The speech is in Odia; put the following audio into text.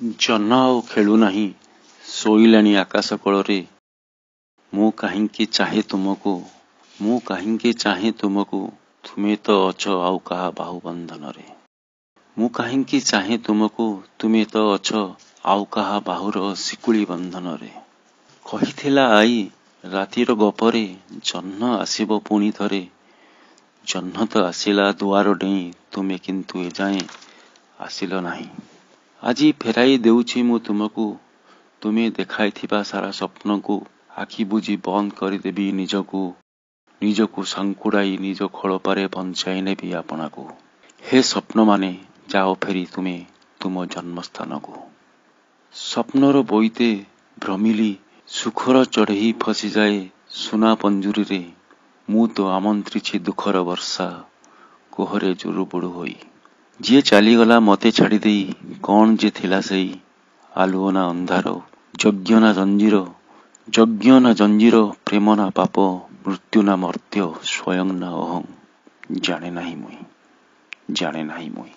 ଜହ୍ନ ଆଉ ଖେଳୁନାହିଁ ଶୋଇଲାଣି ଆକାଶ କୋଳରେ। ମୁଁ କାହିଁକି ଚାହେଁ ତୁମକୁ, ମୁଁ କାହିଁକି ଚାହେଁ ତୁମକୁ, ତୁମେ ତ ଅଛ ଆଉ କାହା ବାହୁ ବନ୍ଧନରେ। ମୁଁ କାହିଁକି ଚାହେଁ ତୁମକୁ, ତୁମେ ତ ଅଛ ଆଉ କାହା ବାହୁର ଶିକୁଳି ବନ୍ଧନରେ। କହିଥିଲା ଆଇ ରାତିର ଗପରେ, ଜହ୍ନ ଆସିବ ପୁଣି ଥରେ। ଜହ୍ନ ତ ଆସିଲା ଦୁଆର ଡେଇଁ, ତୁମେ କିନ୍ତୁ ଏଯାଏଁ ଆସିଲ ନାହିଁ। ଆଜି ଫେରାଇ ଦେଉଛି ମୁଁ ତୁମକୁ, ତୁମେ ଦେଖାଇଥିବା ସାରା ସ୍ୱପ୍ନକୁ। ଆଖି ବୁଜି ବନ୍ଦ କରିଦେବି ନିଜକୁ, ନିଜକୁ ସାଙ୍କୁଡ଼ାଇ ନିଜ ଖୋଳପାରେ ବଞ୍ଚାଇ ନେବି ଆପଣାକୁ। ହେ ସ୍ୱପ୍ନମାନେ ଯାଅ ଫେରି ତୁମେ ତୁମ ଜନ୍ମସ୍ଥାନକୁ। ସ୍ୱପ୍ନର ବୋଇତେ ଭ୍ରମିଲି, ସୁଖର ଚଢ଼େଇ ଫସିଯାଏ ସୁନା ପଞ୍ଜୁରୀରେ। ମୁଁ ତ ଆମନ୍ତ୍ରିଛି ଦୁଃଖର ବର୍ଷା, କୋହରେ ଜୁଡ଼ୁବୁଡ଼ୁ ହୋଇ। ଯିଏ ଚାଲିଗଲା ମୋତେ ଛାଡ଼ିଦେଇ, କ'ଣ ଯେ ଥିଲା ସେଇ? ଆଲୁଅ ନା ଅନ୍ଧାର, ଯଜ୍ଞ ନା ଜଞ୍ଜିର, ଯଜ୍ଞ ନା ଜଞ୍ଜିର, ପ୍ରେମ ନା ପାପ, ମୃତ୍ୟୁ ନା ମର୍ତ୍ତ୍ୟ, ସ୍ୱୟଂ ନା ଅହଂ। ଜାଣେ ନାହିଁ ମୁଇଁ, ଜାଣେ ନାହିଁ ମୁଇଁ।